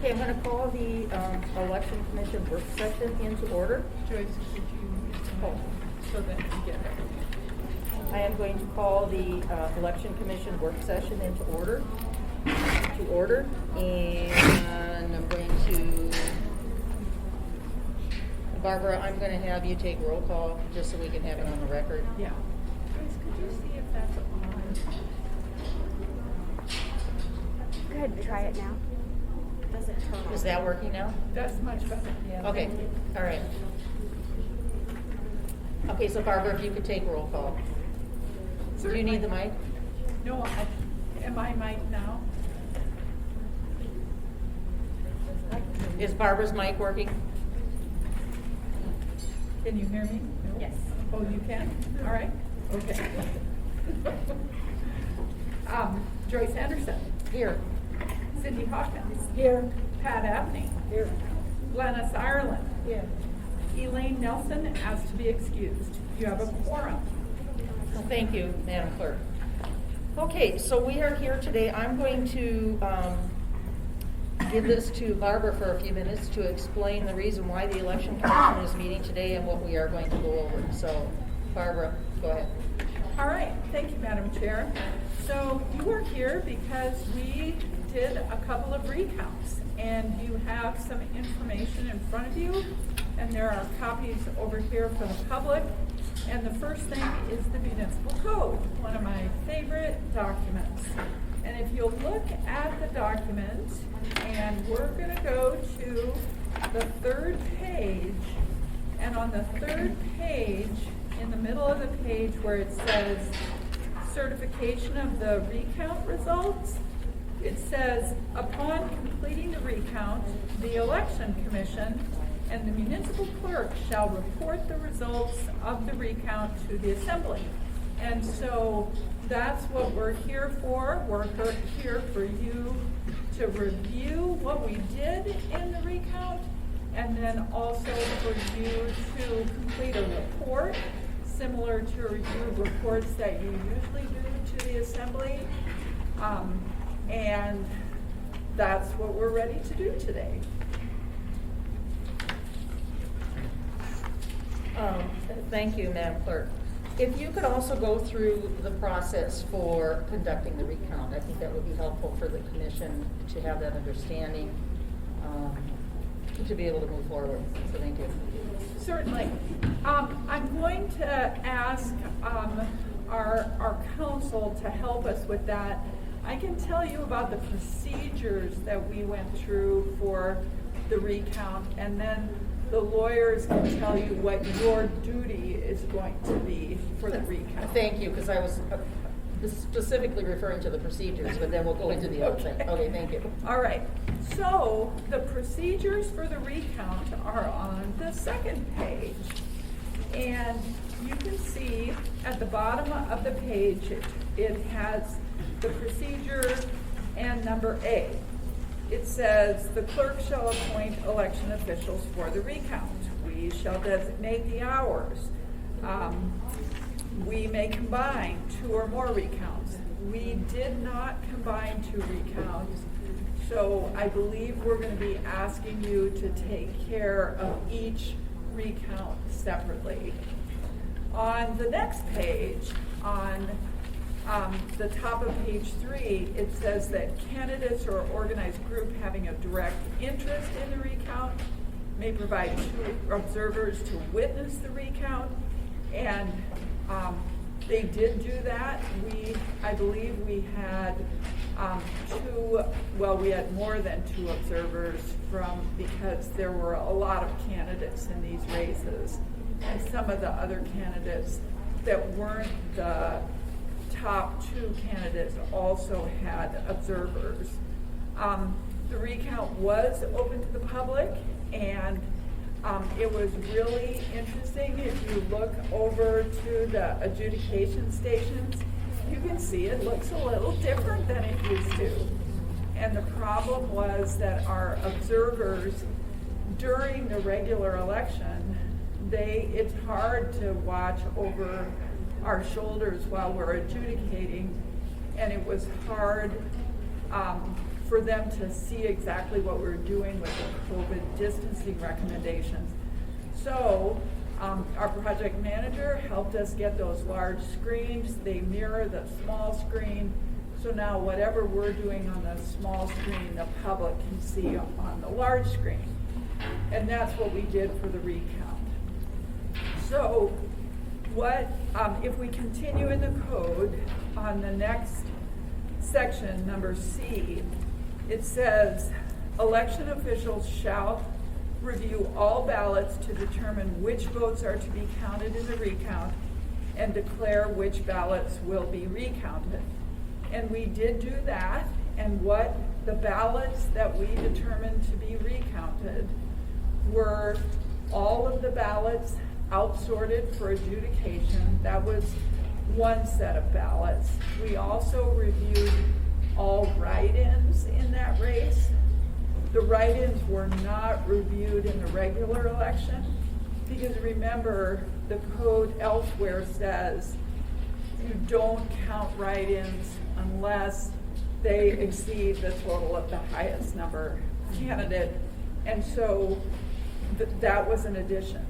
Okay, I'm going to call the Election Commission work session into order. Joyce, could you, so that you get it. I am going to call the Election Commission work session into order. And I'm going to, Barbara, I'm going to have you take roll call just so we can have it on the record. Yeah. Joyce, could you see if that's on? Go ahead and try it now. Does it turn on? Is that working now? That's much better. Yeah. Okay, all right. Okay, so Barbara, if you could take roll call. Do you need the mic? No, am I mic now? Is Barbara's mic working? Can you hear me? No? Yes. Oh, you can? All right. Okay. Joyce Anderson. Here. Cindy Hawkins. Here. Pat Abney. Here. Glennis Ireland. Here. Elaine Nelson asked to be excused. You have a quorum. Well, thank you, Madam Clerk. Okay, so we are here today. I'm going to give this to Barbara for a few minutes to explain the reason why the Election Commission is meeting today and what we are going to go over. So, Barbara, go ahead. All right, thank you, Madam Chair. So you are here because we did a couple of recounts, and you have some information in front of you, and there are copies over here for the public. And the first thing is the municipal code, one of my favorite documents. And if you'll look at the document, and we're going to go to the third page, and on the third page, in the middle of the page where it says certification of the recount results, it says, upon completing the recount, the Election Commission and the municipal clerk shall report the results of the recount to the assembly. And so that's what we're here for. We're here for you to review what we did in the recount, and then also for you to complete a report similar to review reports that you usually do to the assembly. And that's what we're ready to do today. Thank you, Madam Clerk. If you could also go through the process for conducting the recount, I think that would be helpful for the commission to have that understanding, to be able to move forward. So thank you. Certainly. I'm going to ask our counsel to help us with that. I can tell you about the procedures that we went through for the recount, and then the lawyers can tell you what your duty is going to be for the recount. Thank you, because I was specifically referring to the procedures, but then we'll go into the other thing. Okay, thank you. All right. So the procedures for the recount are on the second page. And you can see at the bottom of the page, it has the procedure and number A. It says, the clerk shall appoint election officials for the recount. We shall designate the hours. We may combine 2 or more recounts. We did not combine 2 recounts, so I believe we're going to be asking you to take care of each recount separately. On the next page, on the top of page 3, it says that candidates or organized group having a direct interest in the recount may provide 2 observers to witness the recount, and they did do that. I believe we had 2, well, we had more than 2 observers because there were a lot of candidates in these races, and some of the other candidates that weren't the top 2 candidates also had observers. The recount was open to the public, and it was really interesting. If you look over to the adjudication stations, you can see it looks a little different than it used to. And the problem was that our observers during the regular election, it's hard to watch over our shoulders while we're adjudicating, and it was hard for them to see exactly what we're doing with the COVID distancing recommendations. So our project manager helped us get those large screens. They mirror the small screen. So now whatever we're doing on the small screen, the public can see on the large screen. And that's what we did for the recount. So what, if we continue in the code on the next section, number C, it says, election officials shall review all ballots to determine which votes are to be counted in the recount and declare which ballots will be recounted. And we did do that, and what the ballots that we determined to be recounted were all of the ballots outsorted for adjudication. That was one set of ballots. We also reviewed all write-ins in that race. The write-ins were not reviewed in the regular election because remember, the code elsewhere says you don't count write-ins unless they exceed the total of the highest number candidate. And so that was an addition.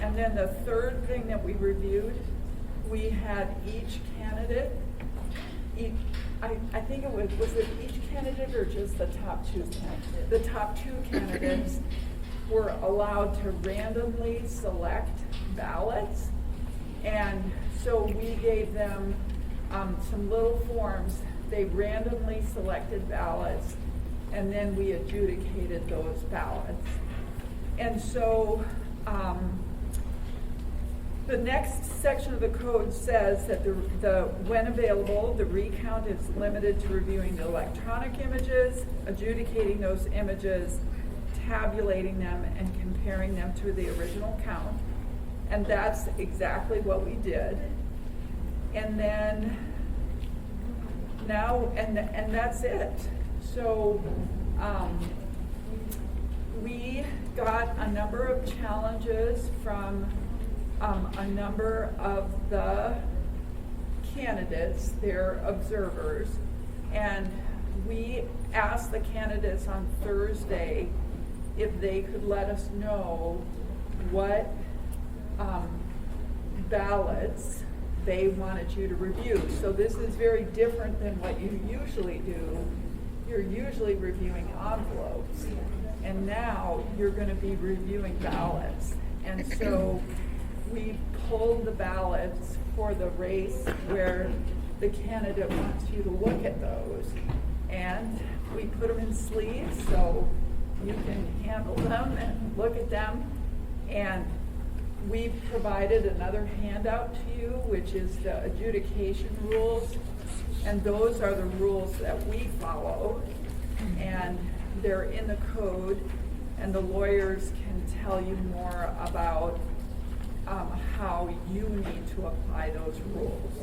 And then the third thing that we reviewed, we had each candidate, I think it was it each candidate or just the top two candidates? The top two candidates were allowed to randomly select ballots. And so we gave them some little forms. They randomly selected ballots, and then we adjudicated those ballots. And so the next section of the code says that when available, the recount is limited to reviewing the electronic images, adjudicating those images, tabulating them, and comparing them to the original count. And that's exactly what we did. And then now, and that's it. So we got a number of challenges from a number of the candidates, their observers, and we asked the candidates on Thursday if they could let us know what ballots they wanted you to review. So this is very different than what you usually do. You're usually reviewing envelopes, and now you're going to be reviewing ballots. And so we pulled the ballots for the race where the candidate wants you to look at those. And we put them in sleeves so you can handle them and look at them. And we've provided another handout to you, which is the adjudication rules. And those are the rules that we follow. And they're in the code. And the lawyers can tell you more about how you need to apply those rules.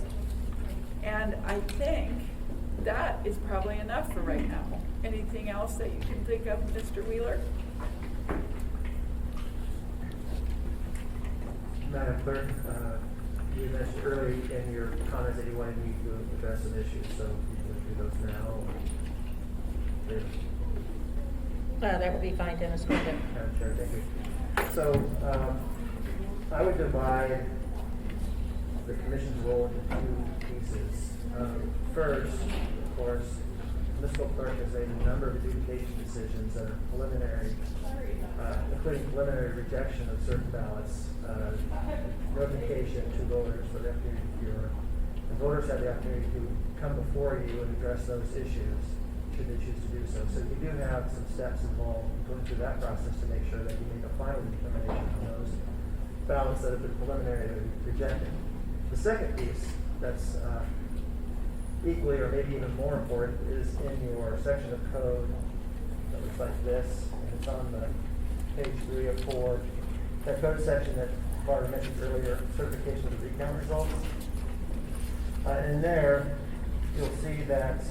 And I think that is probably enough for right now. Anything else that you can think of, Mr. Wheeler? Madam Clerk, you mentioned earlier in your comments that you wanted me to address some issues, so you can do those now. That would be fine, Dennis. Go ahead. Madam Chair, thank you. So I would divide the commission's role into two pieces. First, of course, municipal clerk has made a number of adjudication decisions that are preliminary, including preliminary rejection of certain ballots, notification to voters for the opportunity to cure. The voters have the opportunity to come before you and address those issues, should they choose to do so. So you do have some steps involved going through that process to make sure that you make a final determination on those ballots that have been preliminarily rejected. The second piece that's equally or maybe even more important is in your section of code that looks like this, and it's on the page 3 of 4. That code section that Barbara mentioned earlier, certification of the recount results. In there, you'll see that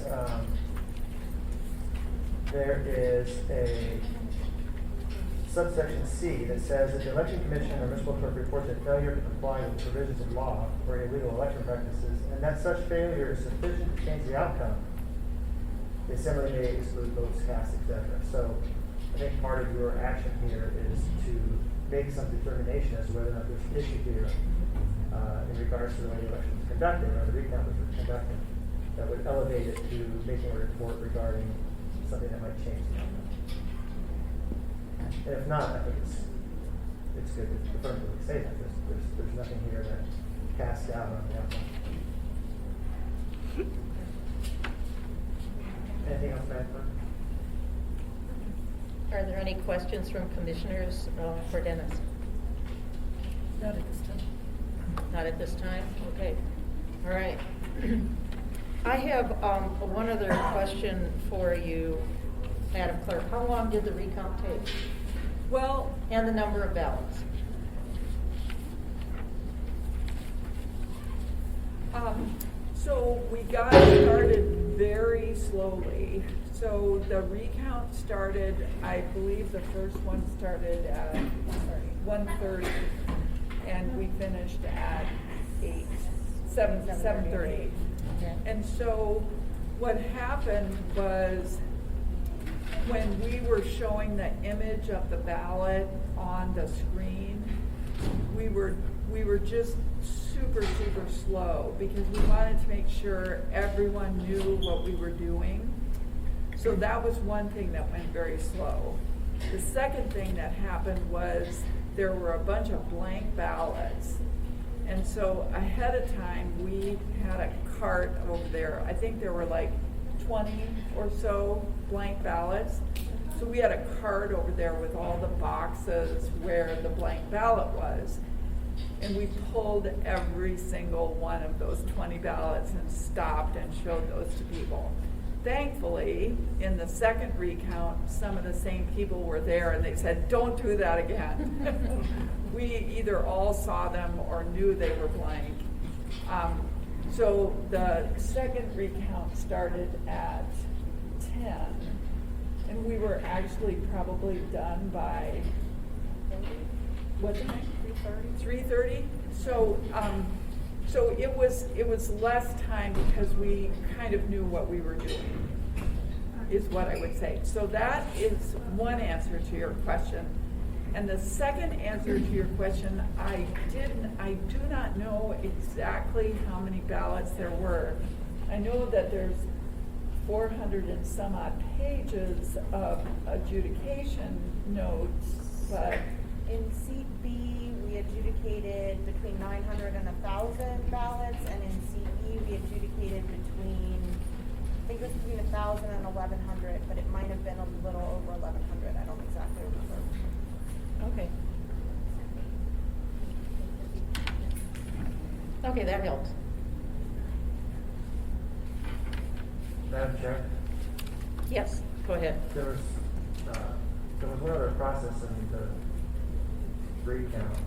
there is a subsection C that says that the election commission or municipal clerk reports a failure to comply with the provisions of law or illegal election practices, and that such failure is sufficient to change the outcome they similarly may exclude votes cast, etc. So I think part of your action here is to make some determination as to whether or not there's an issue here in regards to the way the election was conducted or the recount was conducted that would elevate it to making a report regarding something that might change the outcome. And if not, I think it's good to affirmatively say that there's nothing here that casts doubt on the outcome. Anything else, Madam Clerk? Are there any questions from commissioners for Dennis? Not at this time. Not at this time? Okay. All right. I have one other question for you, Madam Clerk. How long did the recount take? Well, And the number of ballots? so we got started very slowly. So the recount started, I believe the first one started at 1:30, and we finished at 7:30. Okay. And so what happened was when we were showing the image of the ballot on the screen, we were just super slow because we wanted to make sure everyone knew what we were doing. So that was one thing that went very slow. The second thing that happened was there were a bunch of blank ballots. And so ahead of time, we had a cart over there. I think there were like 20 or so blank ballots. So we had a cart over there with all the boxes where the blank ballot was. And we pulled every single one of those 20 ballots and stopped and showed those to people. Thankfully, in the second recount, some of the same people were there and they said, don't do that again. We either all saw them or knew they were blank. So the second recount started at 10, and we were actually probably done by, what's the time? 3:30. So it was less time because we kind of knew what we were doing, is what I would say. So that is one answer to your question. And the second answer to your question, I do not know exactly how many ballots there were. I know that there's 400 and some odd pages of adjudication notes, but In Seat B, we adjudicated between 900 and 1,000 ballots, and in Seat E, we adjudicated between, I think it was between 1,000 and 1,100, but it might have been a little over 1,100. I don't exactly remember. Okay. Okay, that helps. Madam Chair? Yes, go ahead. There was one other process in the recount.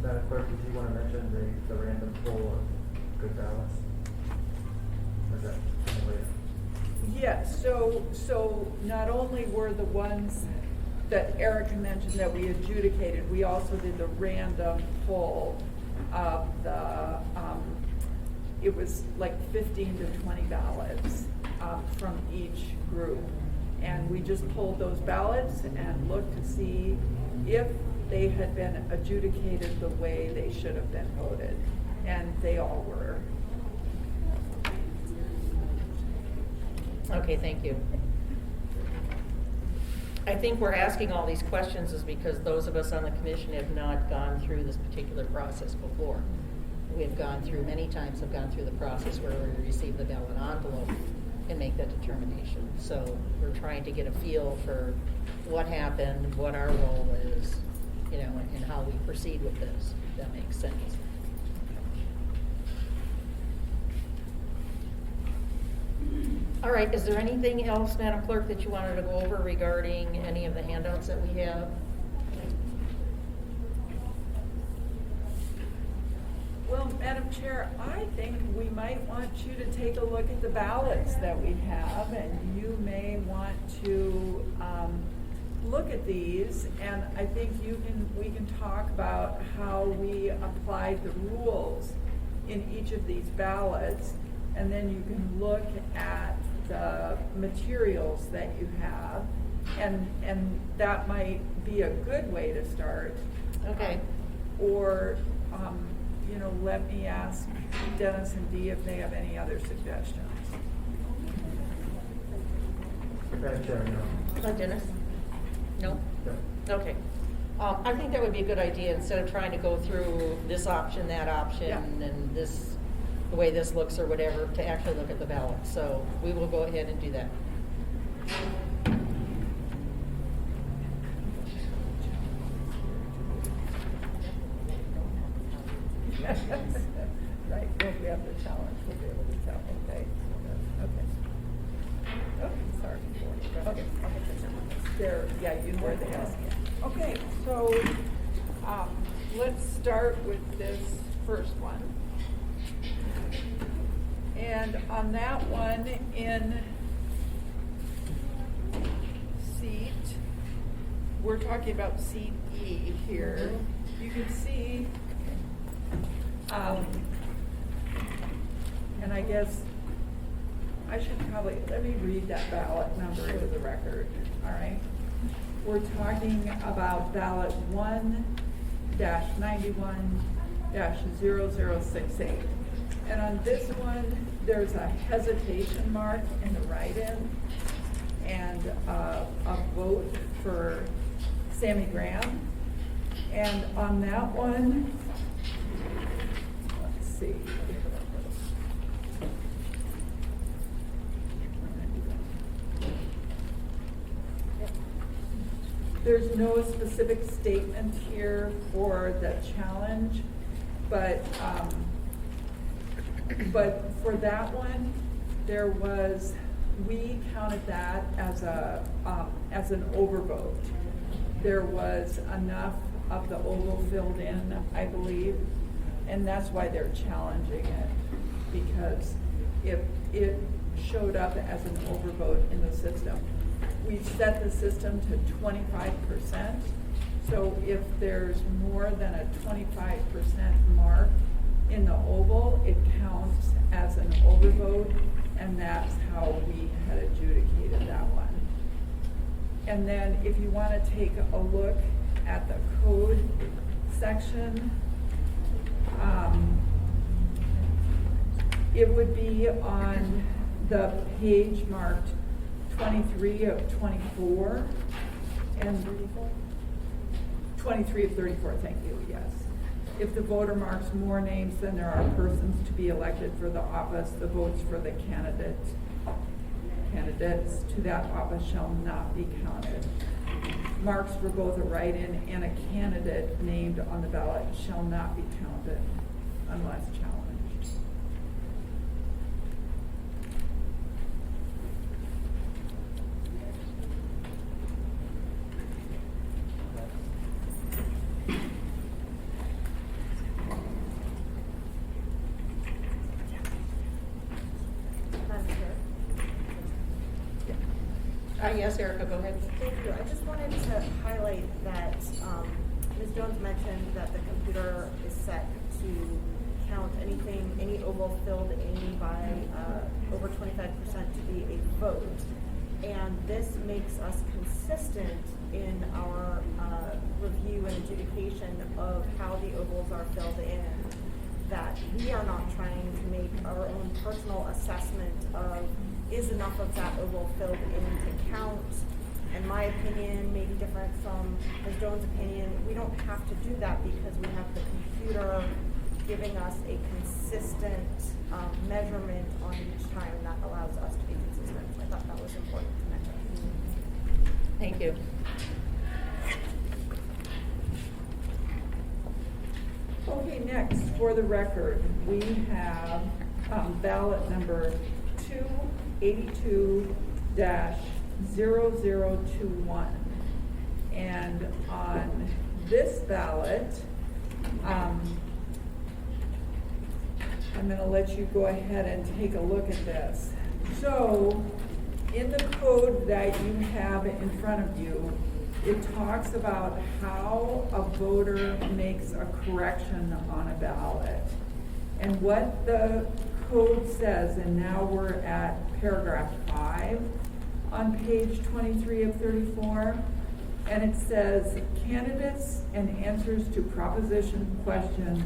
Madam Clerk, did you want to mention the random poll of good ballots? Or is that later? yes, so not only were the ones that Erica mentioned that we adjudicated, we also did the random poll of the, it was like 15 to 20 ballots from each group. And we just pulled those ballots and looked to see if they had been adjudicated the way they should have been voted. And they all were. Okay, thank you. I think we're asking all these questions is because those of us on the commission have not gone through this particular process before. We have gone through, many times have gone through the process where we receive the ballot envelope and make that determination. So we're trying to get a feel for what happened, what our role is, you know, and how we proceed with this, if that makes sense. All right, is there anything else, Madam Clerk, that you wanted to go over regarding any of the handouts that we have? Well, Madam Chair, I think we might want you to take a look at the ballots that we have, and you may want to look at these, and I think we can talk about how we applied the rules in each of these ballots, and then you can look at the materials that you have, and that might be a good way to start. Okay. Or, you know, let me ask Dennis and Dee if they have any other suggestions. Madam Chair, no. Dennis? No? No. Okay. I think that would be a good idea, instead of trying to go through this option, that option, Yeah. and this, the way this looks or whatever, to actually look at the ballot. So we will go ahead and do that. Right, if we have the challenge, we'll be able to tell, okay? Okay. Oh, sorry. Okay. There, yeah, you know where they ask. Okay, so, let's start with this first one. And on that one, in seat, we're talking about seat E here. You can see, and I guess I should probably, let me read that ballot number into the record, all right? We're talking about ballot 1-91-0068. And on this one, there's a hesitation mark in the write-in and a vote for Sammy Graham. And on that one, let's see. There's no specific statement here for the challenge, but for that one, there was, we counted that as an overvote. There was enough of the oval filled in, I believe, and that's why they're challenging it, because if it showed up as an overvote in the system. We set the system to 25%, so if there's more than a 25% mark in the oval, it counts as an overvote, and that's how we had adjudicated that one. And then if you want to take a look at the code section, it would be on the page marked 23 of 24 and 23 of 34, thank you, yes. If the voter marks more names than there are persons to be elected for the office, the votes for the candidates to that office shall not be counted. Marks for both a write-in and a candidate named on the ballot shall not be counted unless challenged. Yes, Erica, go ahead. Thank you. I just wanted to highlight that Ms. Jones mentioned that the computer is set to count any oval filled in by over 25% to be a vote. And this makes us consistent in our review and adjudication of how the ovals are filled in. That we are not trying to make our own personal assessment of is enough of that oval filled in to count. In my opinion, may be different from Ms. Jones' opinion. We don't have to do that because we have the computer giving us a consistent measurement on each time, and that allows us to be consistent. I thought that was important to mention. Thank you. Okay, next, for the record, we have ballot number 282-0021. And on this ballot, I'm going to let you go ahead and take a look at this. So, in the code that you have in front of you, it talks about how a voter makes a correction on a ballot. And what the code says, and now we're at paragraph 5 on page 23 of 34. And it says, candidates and answers to proposition questions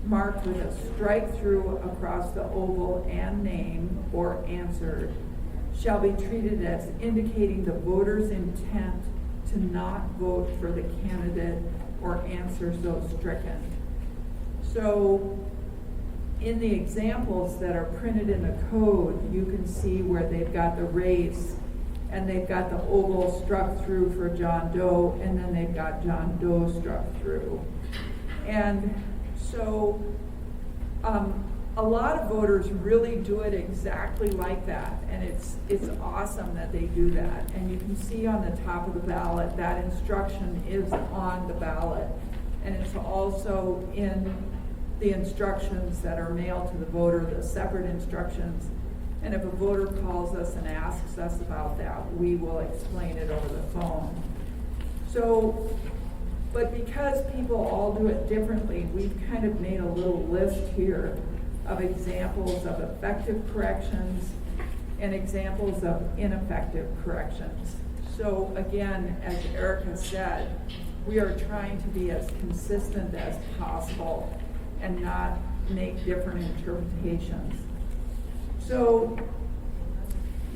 marked with a strike through across the oval and name or answered shall be treated as indicating the voter's intent to not vote for the candidate or answer so stricken. So in the examples that are printed in the code, you can see where they've got the race and they've got the oval struck through for John Doe, and then they've got John Doe struck through. And so a lot of voters really do it exactly like that, and it's awesome that they do that. And you can see on the top of the ballot that instruction is on the ballot, and it's also in the instructions that are mailed to the voter, the separate instructions. And if a voter calls us and asks us about that, we will explain it over the phone. So, but because people all do it differently, we've kind of made a little list here of examples of effective corrections and examples of ineffective corrections. So again, as Erica said, we are trying to be as consistent as possible and not make different interpretations. So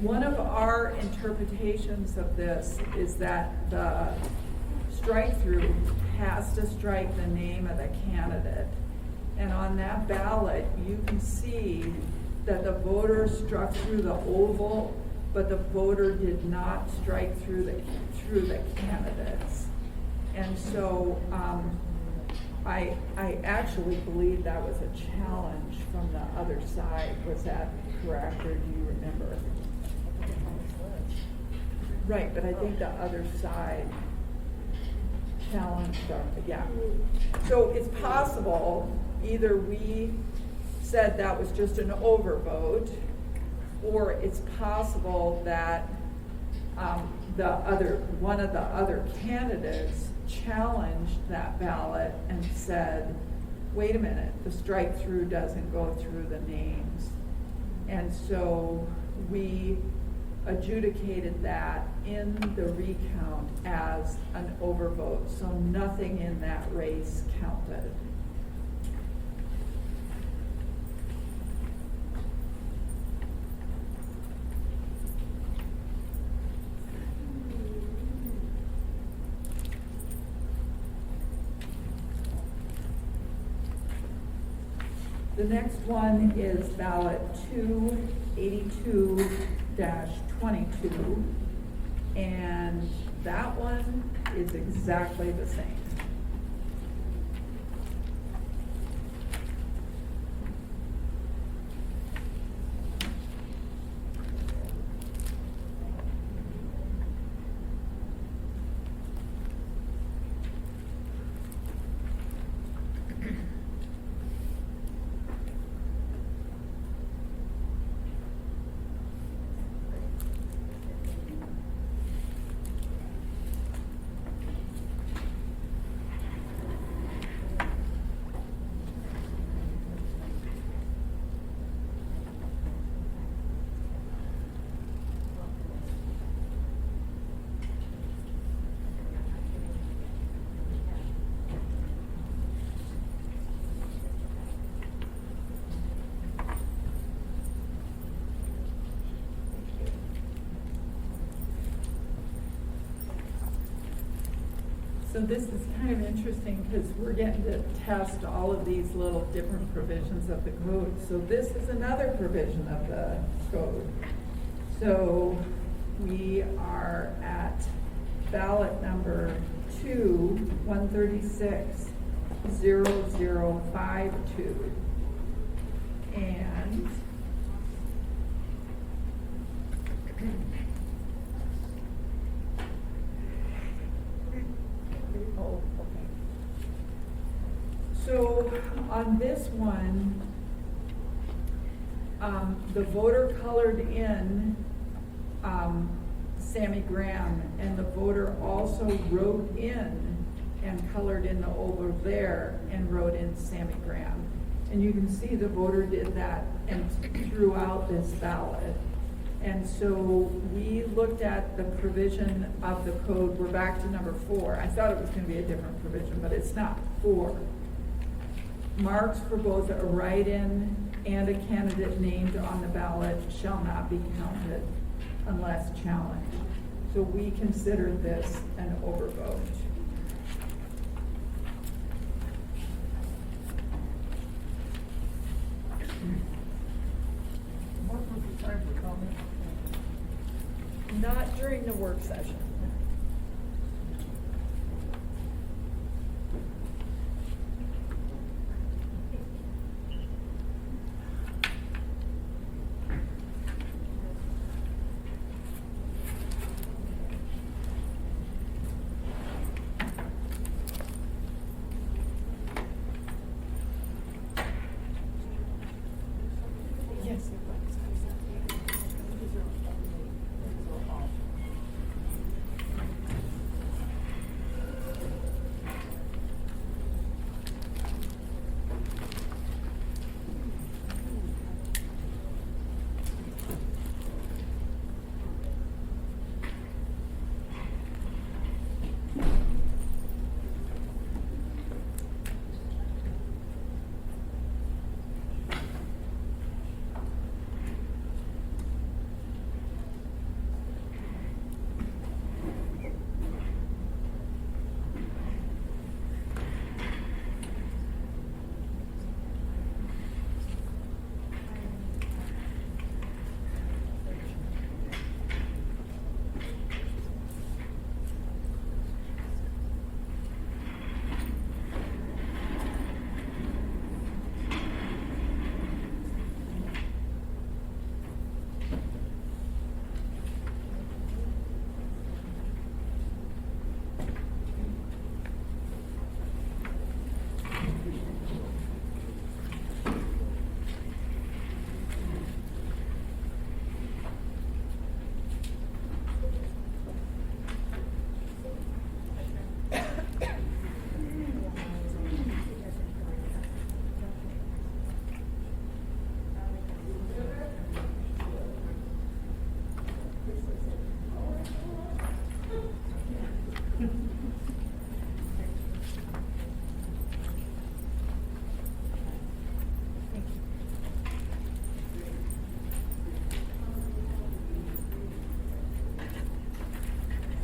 one of our interpretations of this is that the strike-through has to strike the name of the candidate. And on that ballot, you can see that the voter struck through the oval, but the voter did not strike through the candidates. And so I actually believe that was a challenge from the other side. Was that correct, or do you remember? Right, but I think the other side challenged them, yeah. So it's possible either we said that was just an overvote, or it's possible that one of the other candidates challenged that ballot and said, wait a minute, the strike through doesn't go through the names. And so we adjudicated that in the recount as an overvote, so nothing in that race counted. The next one is ballot 282-22, and that one is exactly the same. So this is kind of interesting because we're getting to test all of these little different provisions of the code. So this is another provision of the code. So we are at ballot number 2-136-0052. And so on this one, the voter colored in Sammy Graham, and the voter also wrote in and colored in the over there and wrote in Sammy Graham. And you can see the voter did that and throughout this ballot. And so we looked at the provision of the code, we're back to number 4. I thought it was gonna be a different provision, but it's not. 4. Marks for both a write-in and a candidate named on the ballot shall not be counted unless challenged. So we consider this an overvote. What was the time for comment? Not during the work session. Yes.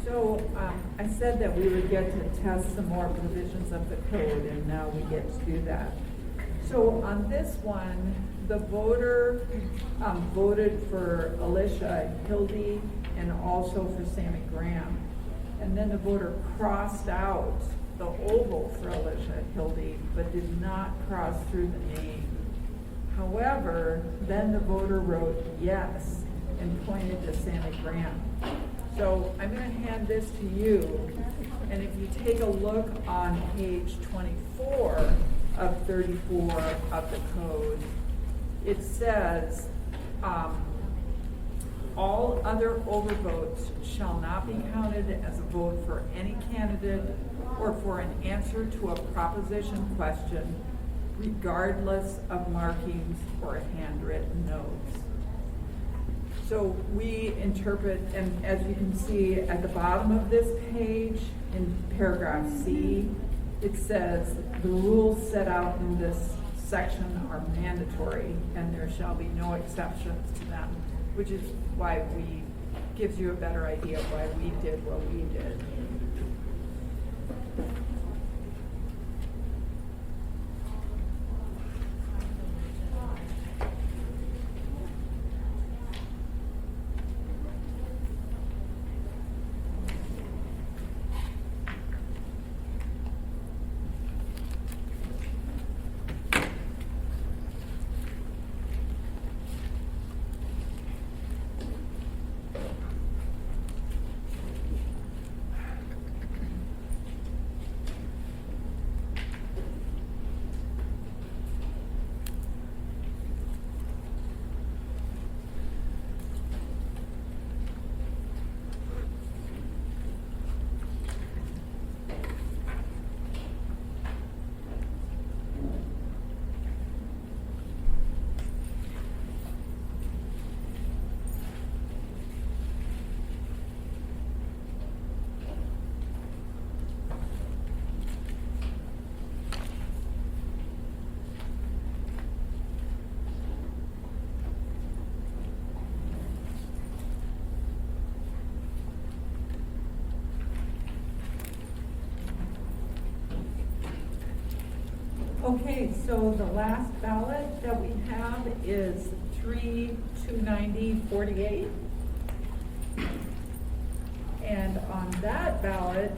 So, I said that we would get to test some more provisions of the code, and now we get to do that. So on this one, the voter voted for Alicia Hildy and also for Sammy Graham. And then the voter crossed out the oval for Alicia Hildy, but did not cross through the name. However, then the voter wrote yes and pointed to Sammy Graham. So I'm going to hand this to you, and if you take a look on page 24 of 34 of the code, it says, all other overvotes shall not be counted as a vote for any candidate or for an answer to a proposition question, regardless of markings or handwritten notes. So we interpret, and as you can see at the bottom of this page, in paragraph C, it says, the rules set out in this section are mandatory, and there shall be no exceptions to them, which is why gives you a better idea of why we did what we did. Okay, so the last ballot that we have is 3/290/48. And on that ballot,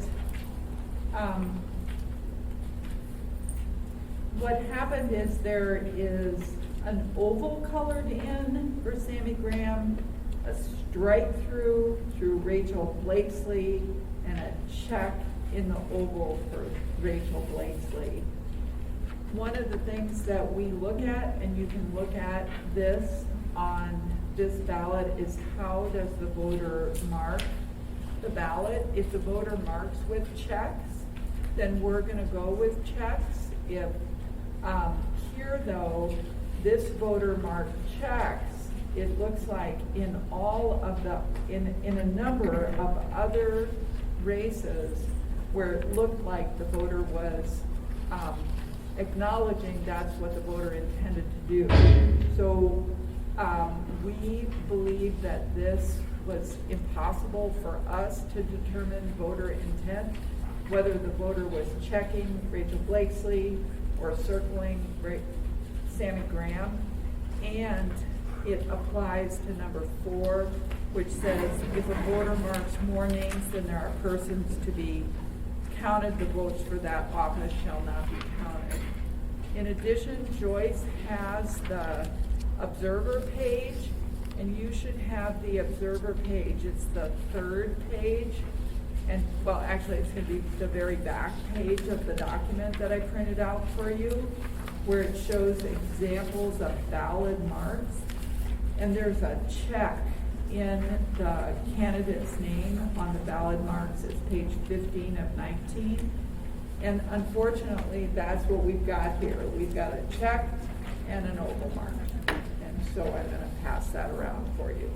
what happened is there is an oval colored in for Sammy Graham, a strike through Rachel Blakesley, and a check in the oval for Rachel Blakesley. One of the things that we look at, and you can look at this on this ballot, is how does the voter mark the ballot? If the voter marks with checks, then we're gonna go with checks. If, here though, this voter marked checks, it looks like in all of the, in a number of other races where it looked like the voter was, acknowledging that's what the voter intended to do. So, we believe that this was impossible for us to determine voter intent, whether the voter was checking Rachel Blakesley or circling Sammy Graham. And it applies to number 4, which says if a voter marks more names than there are persons to be counted, the votes for that office shall not be counted. In addition, Joyce has the observer page, and you should have the observer page. It's the 3rd page, and well, actually it's going to be the very back page of the document that I printed out for you, where it shows examples of valid marks. And there's a check in the candidate's name on the valid marks. It's page 15 of 19. And unfortunately, that's what we've got here. We've got a check and an oval mark. And so I'm going to pass that around for you.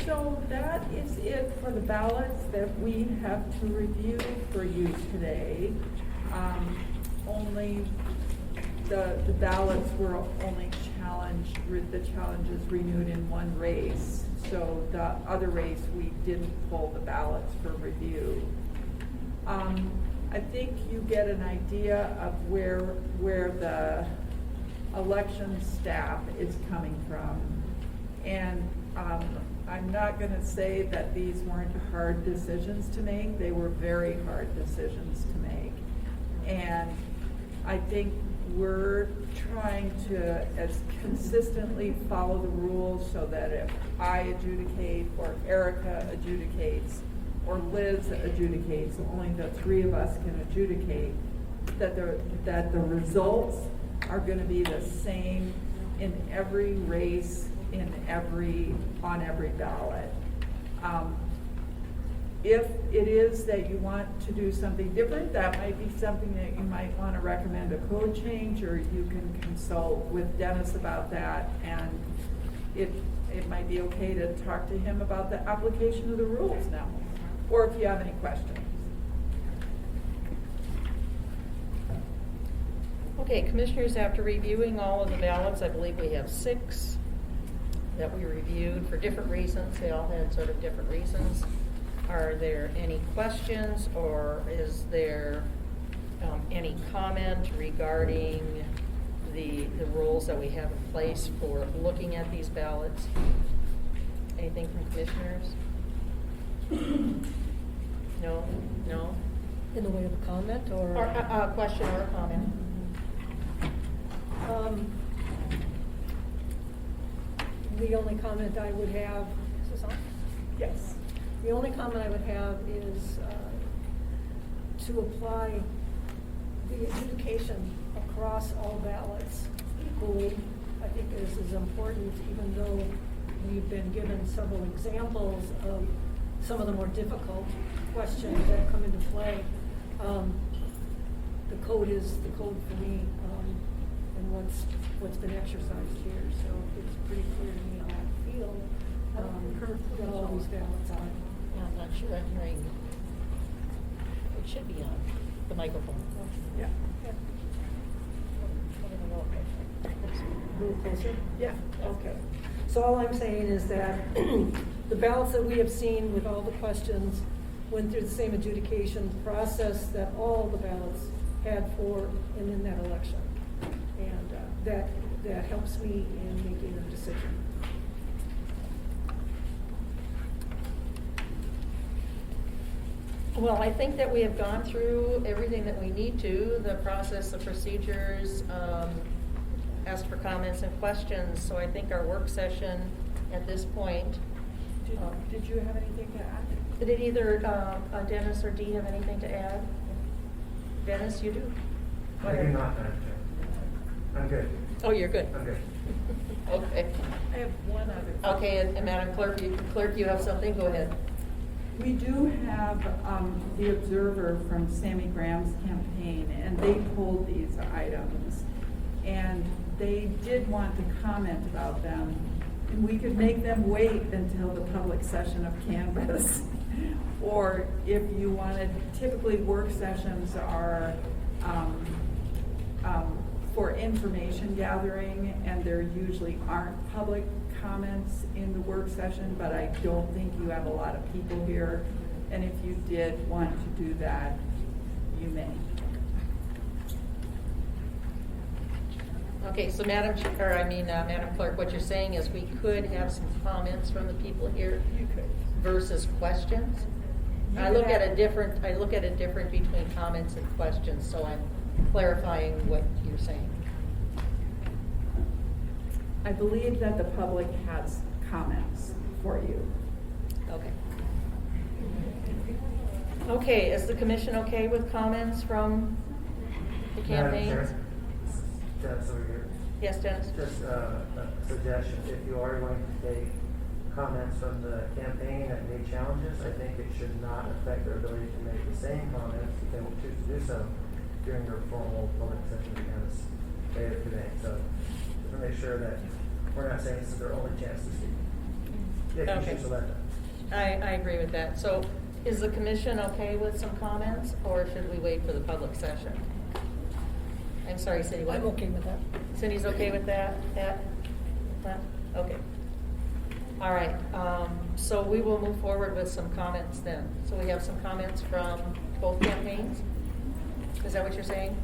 So that is it for the ballots that we have to review for you today. Only the ballots were only challenged the challenge is renewed in one race. So the other race, we didn't pull the ballots for review. I think you get an idea of where the election staff is coming from. And I'm not gonna say that these weren't hard decisions to make. They were very hard decisions to make. And I think we're trying to as consistently follow the rules so that if I adjudicate or Erica adjudicates or Liz adjudicates, only the three of us can adjudicate, that the results are gonna be the same in every race, on every ballot. If it is that you want to do something different, that might be something that you might want to recommend a code change, or you can consult with Dennis about that, and it might be okay to talk to him about the application of the rules now, or if you have any questions. Okay, commissioners, after reviewing all of the ballots, I believe we have 6 that we reviewed for different reasons. They all had sort of different reasons. Are there any questions, or is there any comment regarding the rules that we have in place for looking at these ballots? Anything from commissioners? No? No? In the way of a comment, or? Or a question or a comment? The only comment I would have, is this on? Yes. The only comment I would have is to apply the adjudication across all ballots equally. I think this is important, even though we've been given several examples of some of the more difficult questions that come into play. The code is the code for me, and what's been exercised here. So it's pretty clear to me how I feel that all these ballots are. I'm not sure I'm hearing. It should be on the microphone. Yeah. A little closer? Yeah. Okay. So all I'm saying is that the ballots that we have seen with all the questions went through the same adjudication process that all the ballots had for and in that election. And that helps me in making a decision. Well, I think that we have gone through everything that we need to, the process, the procedures, asked for comments and questions. So I think our work session at this point. Did you have anything to add? Did either Dennis or Dee have anything to add? Dennis, you do? I do not, Madam Chair. I'm good. Oh, you're good. I'm good. Okay. I have one other. Okay, and Madam Clerk, you have something? Go ahead. We do have the observer from Sammy Graham's campaign, and they pulled these items. And they did want to comment about them. And we could make them wait until the public session of Canvas. Or if you wanted, typically work sessions are for information gathering, and there usually aren't public comments in the work session, but I don't think you have a lot of people here. And if you did want to do that, you may. Okay, so Madam Clerk, what you're saying is we could have some comments from the people here You could. versus questions? You I look could at have- it different between comments and questions, so I'm clarifying what you're saying. I believe that the public has comments for you. Okay. Okay, is the commission okay with comments from the Madam campaigns? Chair, Dennis over here. Yes, Dennis? Just a suggestion, if you are going to take comments from the campaign that made challenges, I think it should not affect their ability to make the same comments if they will choose to do so during their formal public session against later today. So just to make sure that we're not saying this is their only chance to speak. If you Okay. choose to let them. I agree with that. So is the commission okay with some comments, or should we wait for the public session? I'm sorry, Cindy, what? I'm okay with that. Cindy's okay with that? All right, so we will move forward with some comments then. So we have some comments from both campaigns? Is that what you're saying?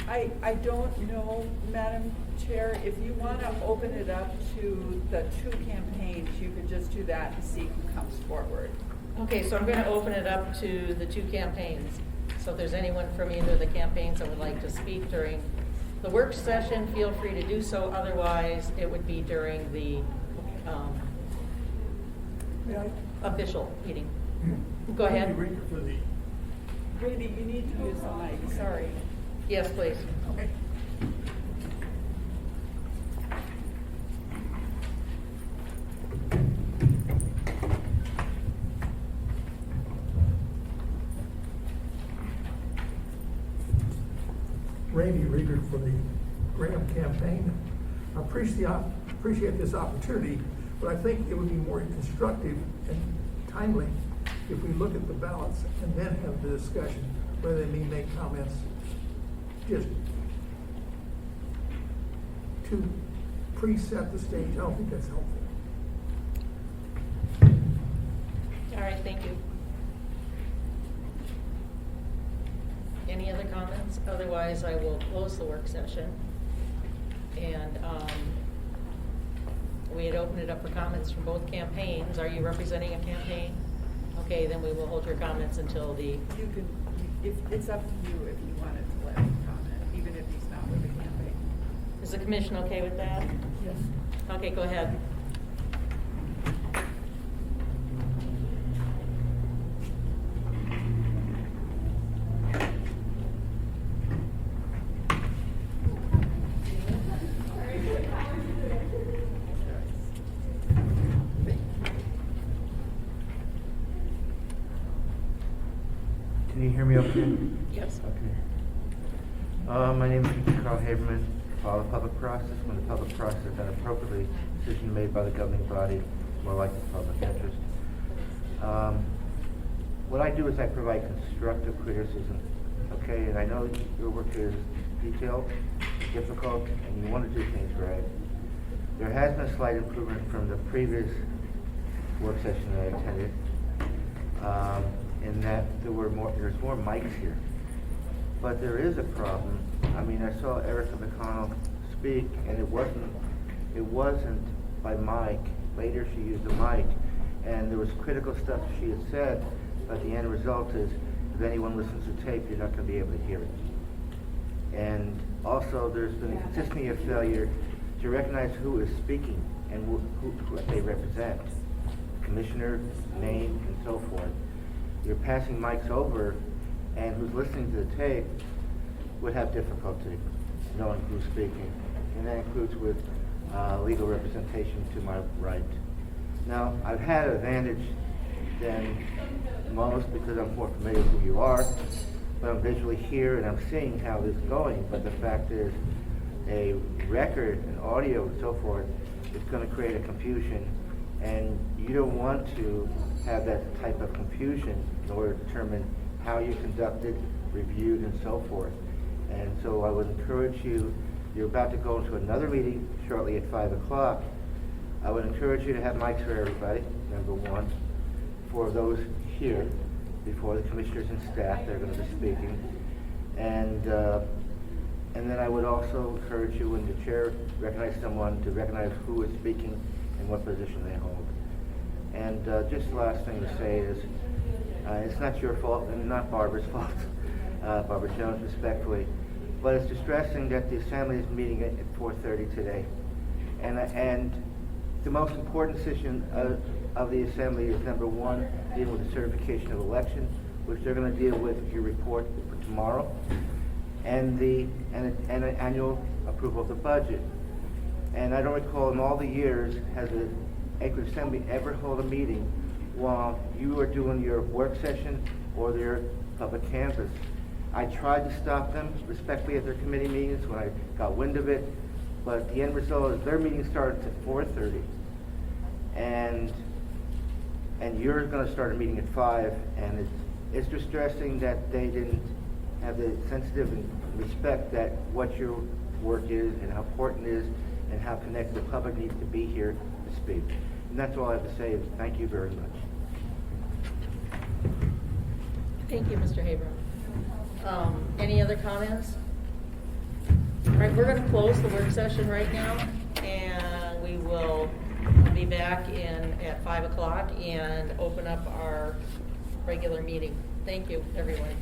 I don't know, Madam Chair, if you want to open it up to the two campaigns, you could just do that and see who comes forward. Okay, so I'm going to open it up to the two campaigns. So if there's anyone from either of the campaigns that would like to speak during the work session, feel free to do so. Otherwise, it would be during the official meeting. Go ahead. Randy, you need to use the mic, sorry. Yes, please. Okay. Randy Rieger for the Graham campaign. I appreciate this opportunity, but I think it would be more constructive and timely if we look at the ballots and then have the discussion, rather than me make comments just to preset the stage. I don't think that's helpful. All right, thank you. Any other comments? Otherwise, I will close the work session. And we had opened it up for comments from both campaigns. Are you representing a campaign? Okay, then we will hold your comments until the... You can, it's up to you if you wanted to let him comment, even if he's not with the campaign. Is the commission okay with that? Yes. Okay, go ahead. Can you hear me okay? Yes. Okay. My name is Carl Haberman. Follow the public process. When the public process is done appropriately, decision made by the governing body is more like the public interest. What I do is I provide constructive criticism. Okay, and I know your work is detailed, difficult, and you want to do things right. There has been a slight improvement from the previous work session that I attended. In that there's more mics here. But there is a problem. I mean, I saw Erica McConnell speak, and it wasn't by mic. Later she used a mic, and there was critical stuff she had said, but the end result is, if anyone listens to tape, you're not going to be able to hear it. And also, there's been a consistency of failure to recognize who is speaking and who they represent. Commissioner, name, and so forth. You're passing mics over, and who's listening to the tape would have difficulty knowing who's speaking. And that includes with legal representation to my right. Now, I've had an advantage than most because I'm more familiar with who you are, but I'm visually here and I'm seeing how this is going. But the fact is, a record, an audio, and so forth, is going to create a confusion, and you don't want to have that type of confusion in order to determine how you conducted, reviewed, and so forth. And so I would encourage you, you're about to go into another meeting shortly at 5 o'clock. I would encourage you to have mics for everybody, number one, for those here, before the commissioners and staff that are going to be speaking. And then I would also encourage you, when the chair recognizes someone, to recognize who is speaking and what position they hold. And just the last thing to say is, it's not your fault and not Barbara's fault, Barbara Jones, respectfully, but it's distressing that the Assembly is meeting at 4:30 today. And the most important decision of the Assembly is, number one, dealing with the certification of election, which they're going to deal with your report for tomorrow, and an annual approval of the budget. And I don't recall in all the years has the Anchorage Assembly ever hold a meeting while you are doing your work session or their public canvass. I tried to stop them respectfully at their committee meetings when I got wind of it, but the end result is their meeting starts at 4:30, and you're going to start a meeting at 5, and it's distressing that they didn't have the sensitive and respect that what your work is and how important it is and how connected the public needs to be here to speak. And that's all I have to say, is thank you very much. Thank you, Mr. Haber. Any other comments? All right, we're gonna close the work session right now, and we will be back at 5 o'clock and open up our regular meeting. Thank you, everyone.